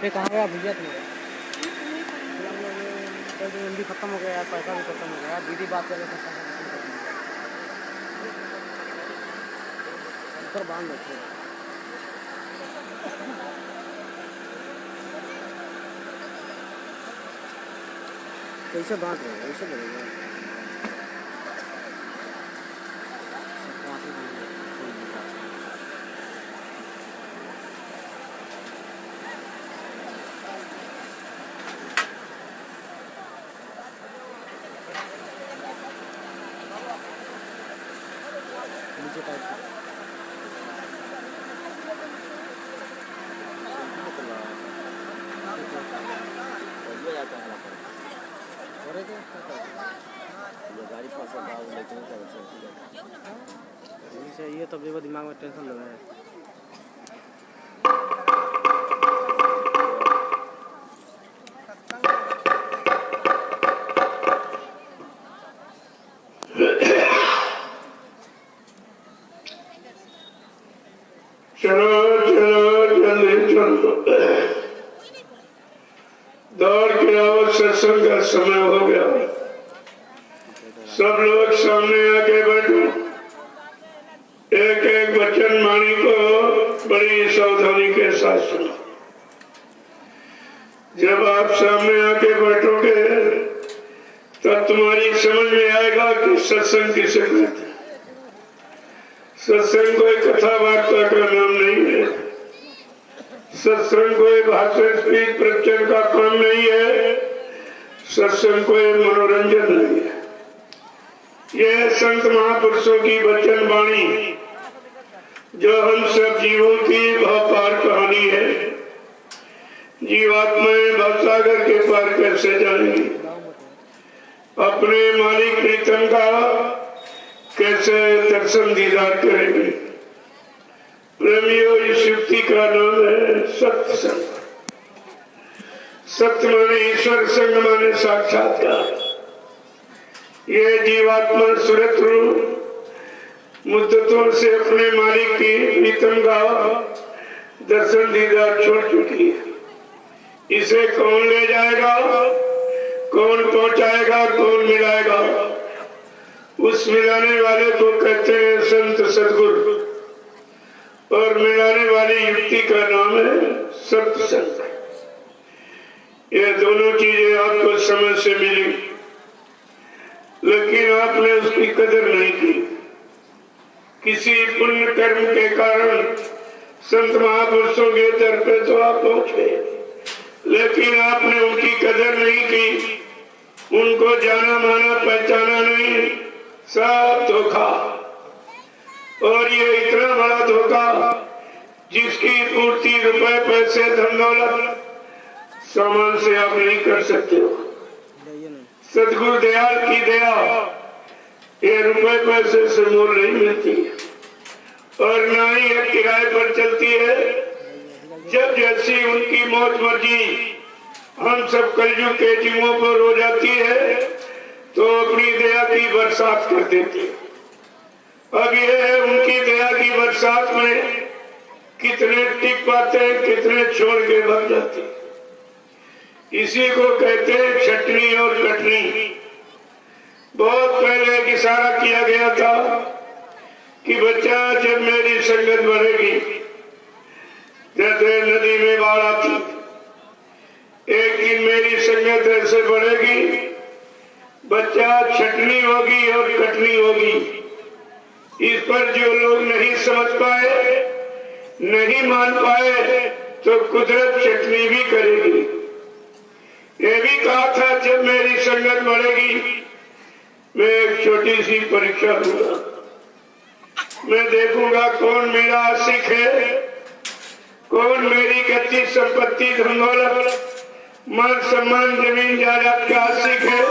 कहाँ गया भैया तुम्हारा? भी खत्म हो गया यार, पैसा भी खत्म हो गया यार, दीदी बात करके खत्म बांध देते कैसे बांध रहे हैं, ऐसे बोलेंगे नीचे टाइप गाड़ी ये तब देखो दिमाग में टेंशन लग रहा है। चलो चलो जल्दी चलो, दौड़ के आओ, सत्संग का समय हो गया। सब लोग सामने आके बैठो। एक एक वचन वाणी को बड़ी सावधानी के साथ सुनो। जब आप सामने आके बैठोगे तब तुम्हारी समझ में आएगा कि सत्संग किसे कहते हैं। सत्संग कोई कथा वार्ता का नाम नहीं है। सत्संग कोई भाषण स्पीच प्रवचन का काम नहीं है। सत्संग कोई मनोरंजन नहीं है। यह संत महापुरुषों की वचन वाणी जो हम सब जीवों की भवपार कहानी है। जीवात्माएं भवसागर के पार कैसे जाएंगी, अपने मालिक प्रीतम का कैसे दर्शन दीदार करेंगे। प्रेमियों, इस युक्ति का नाम है सत्संग। सत्य माने ईश्वर, संग माने साक्षात्कार। ये जीवात्मा सुरतु मुद्दतों से अपने मालिक की प्रीतम का दर्शन दीदार छोड़ चुकी है। इसे कौन ले जाएगा, कौन पहुंचाएगा, कौन मिलाएगा? उस मिलाने वाले को कहते हैं संत सद्गुरु, और मिलाने वाली युक्ति का नाम है सत्संग। ये दोनों चीजें आपको समय से मिली, लेकिन आपने उसकी कदर नहीं की। किसी पुण्य कर्म के कारण संत महापुरुषों के दर पे तो आप पहुंचे, लेकिन आपने उनकी कदर नहीं की, उनको जाना माना पहचाना नहीं। सब धोखा। और ये इतना बड़ा धोखा जिसकी पूर्ति रुपए पैसे धन दौलत सामान से आप नहीं कर सकते हो। सदगुरु दयाल की दया ये रुपए पैसे से मोल नहीं मिलती, और ना ही ये किराए पर चलती है। जब जैसी उनकी मौत मर्जी हम सब कलयुग के जीवों पर हो जाती है तो अपनी दया की बरसात कर देती है। अब ये है उनकी दया की बरसात में कितने टिक पाते हैं, कितने छोड़ के भग जाते हैं। इसी को कहते हैं छटनी और कटनी। बहुत पहले एक इशारा किया गया था कि बच्चा जब मेरी संगत बढ़ेगी, जैसे नदी में बाढ़ आती, एक दिन मेरी संगत ऐसे बढ़ेगी, बच्चा छटनी होगी और कटनी होगी। इस पर जो लोग नहीं समझ पाए, नहीं मान पाए, तो कुदरत चटनी भी करेगी। ये भी कहा था जब मेरी संगत बढ़ेगी मैं एक छोटी सी परीक्षा लूंगा। मैं देखूंगा कौन मेरा आशिक है, कौन मेरी कच्ची संपत्ति धन दौलत मान सम्मान जमीन जायदाद का आशिक है,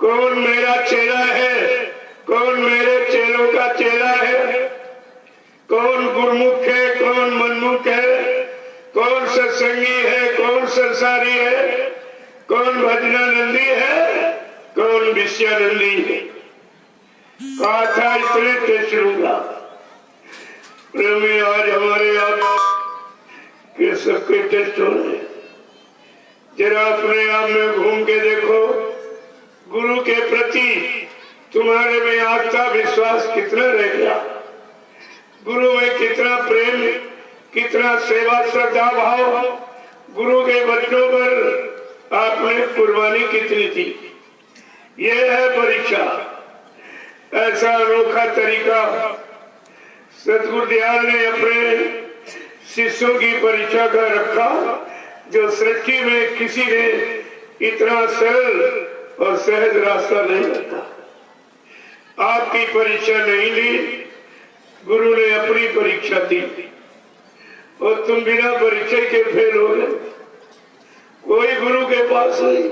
कौन मेरा चेला है, कौन मेरे चेलों का चेला है, कौन गुरमुख है, कौन मनमुख है, कौन सत्संगी है, कौन संसारी है, कौन भजनानंदी है, कौन विषयानंदी है, कहा था इतने टेस्ट लूंगा। प्रेमी आज हमारे आप के सबके टेस्ट हो रहे हैं। जरा अपने आप में घूम के देखो, गुरु के प्रति तुम्हारे में आस्था विश्वास कितना रह गया, गुरु में कितना प्रेम, कितना सेवा श्रद्धा भाव, गुरु के बच्चों पर आपने कुर्बानी कितनी थी। यह है परीक्षा। ऐसा अनोखा तरीका सतगुरुदयाल ने अपने शिष्यों की परीक्षा का रखा, जो सृष्टि में किसी ने इतना सरल और सहज रास्ता नहीं रखा। आपकी परीक्षा नहीं ली, गुरु ने अपनी परीक्षा दी और तुम बिना परीक्षा के फेल हो गए। कोई गुरु के पास नहीं,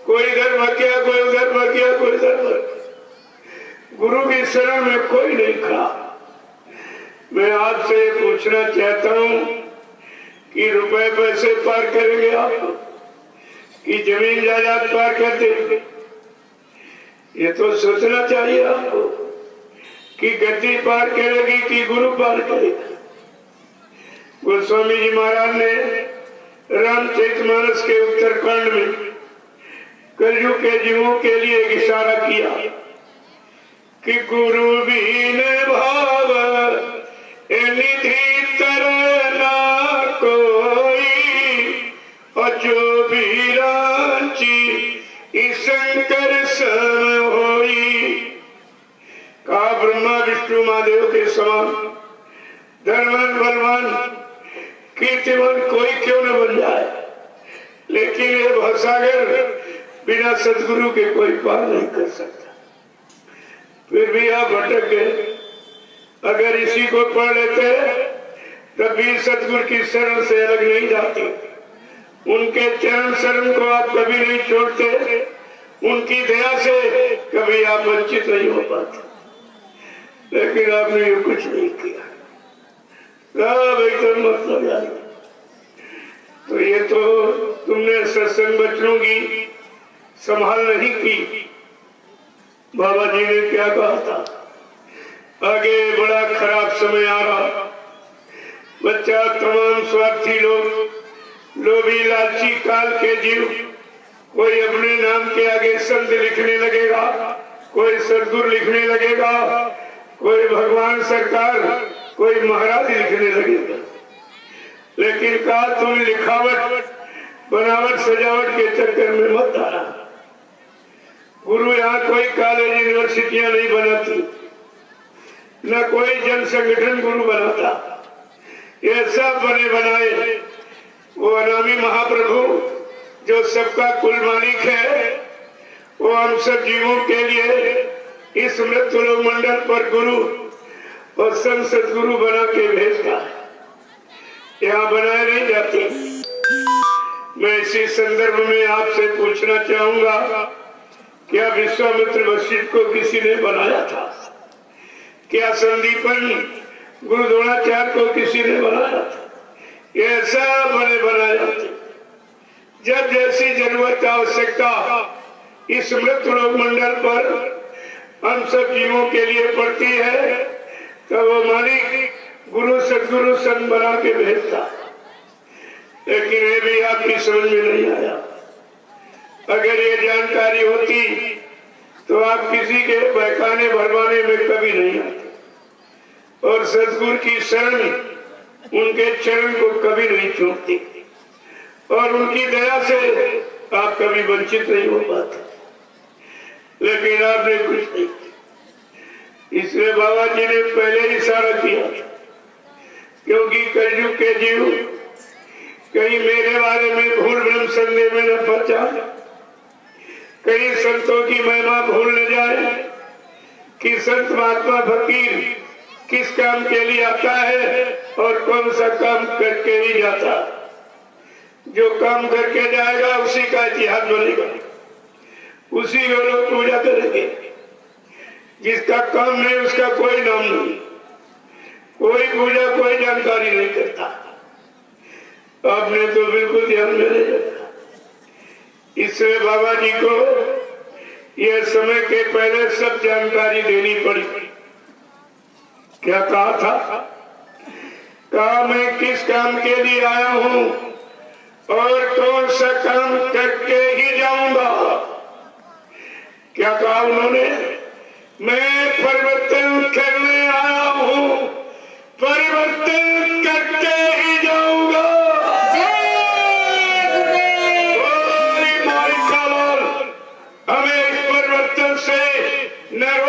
कोई इधर भाग गया, कोई उधर भाग गया, कोई इधर भाग गया। गुरु की शरण में कोई नहीं खड़ा। मैं आपसे पूछना चाहता हूं कि रुपए पैसे पार करेंगे आप, कि जमीन जायदाद पार कर देंगे? ये तो सोचना चाहिए आपको कि गद्दी पार करेगी कि गुरु पार करेगा। गोस्वामी जी महाराज ने रामचरितमानस के उत्तरकांड में कलयुग के जीवों के लिए एक इशारा किया कि गुरु बिन भाव निधि तरना कोई, और जो भी रांची शंकर सम होई। कहा ब्रह्मा विष्णु महादेव के समान धर्मन बलवान कीर्तिमान कोई क्यों न बन जाए, लेकिन ये भवसागर बिना सदगुरु के कोई पार नहीं कर सकता। फिर भी आप भटक गए। अगर इसी को पढ़ लेते तब भी सतगुरु की शरण से अलग नहीं जाते, उनके चरण शरण को आप कभी नहीं छोड़ते, उनकी दया से कभी आप वंचित नहीं हो पाते। लेकिन आपने ये कुछ नहीं किया, सब एकदम मतलब यार। तो ये तो तुमने सत्संग बचनों की संभाल नहीं की। बाबा जी ने क्या कहा था, आगे बड़ा खराब समय आ रहा। बच्चा तमाम स्वार्थी लोग, लोभी लालची काल के जीव, कोई अपने नाम के आगे संत लिखने लगेगा, कोई सदगुरु लिखने लगेगा, कोई भगवान सरकार, कोई महाराज लिखने लगेगा। लेकिन कहा तुम लिखावट बनावट सजावट के चक्कर में मत आना। गुरु यहाँ कोई कॉलेज यूनिवर्सिटियां नहीं बनाती, न कोई जन संगठन गुरु बनाता। ये सब बने बनाए वो अनामी महाप्रभु जो सबका कुल मालिक है, वो हम सब जीवों के लिए इस मृत्यु लोक मंडल पर गुरु और संत सदगुरु बना के भेजता है। यहाँ बनाए नहीं जाते। मैं इसी संदर्भ में आपसे पूछना चाहूंगा, क्या विश्वामित्र वशिष्ठ को किसी ने बनाया था? क्या संदीपन गुरु द्रोणाचार्य को किसी ने बनाया था? ये सब बने बनाए जाते। जब जैसी जरूरत आवश्यकता इस मृत्यु लोक मंडल पर हम सब जीवों के लिए पड़ती है, तो वो मालिक गुरु सदगुरु संत बना के भेजता। लेकिन ये भी आपकी समझ में नहीं आया। अगर ये जानकारी होती तो आप किसी के बहकाने भरवाने में कभी नहीं आते, और सदगुरु की शरण उनके चरण को कभी नहीं छोड़ते, और उनकी दया से आप कभी वंचित नहीं हो पाते। लेकिन आपने कुछ नहीं, इसलिए बाबा जी ने पहले ही इशारा किया, क्योंकि कलयुग के जीव कहीं मेरे बारे में भूल भ्रम संदेह में न फंस जाए, कहीं संतों की महिमा भूल न जाए कि संत महात्मा फकीर किस काम के लिए आता है और कौन सा काम करके ही जाता। जो काम करके जाएगा उसी का इतिहास बनेगा, उसी को लोग पूजा करेंगे। जिसका काम नहीं उसका कोई नाम नहीं, कोई पूजा कोई जानकारी नहीं करता। आपने तो बिल्कुल ध्यान में नहीं रखा। इसलिए बाबा जी को यह समय के पहले सब जानकारी देनी पड़ी। क्या कहा था? कहा मैं किस काम के लिए आया हूं और कौन सा काम करके ही जाऊंगा। क्या कहा उन्होंने? मैं परिवर्तन करने आया हूं, परिवर्तन करके ही जाऊंगा। हमें इस परिवर्तन से न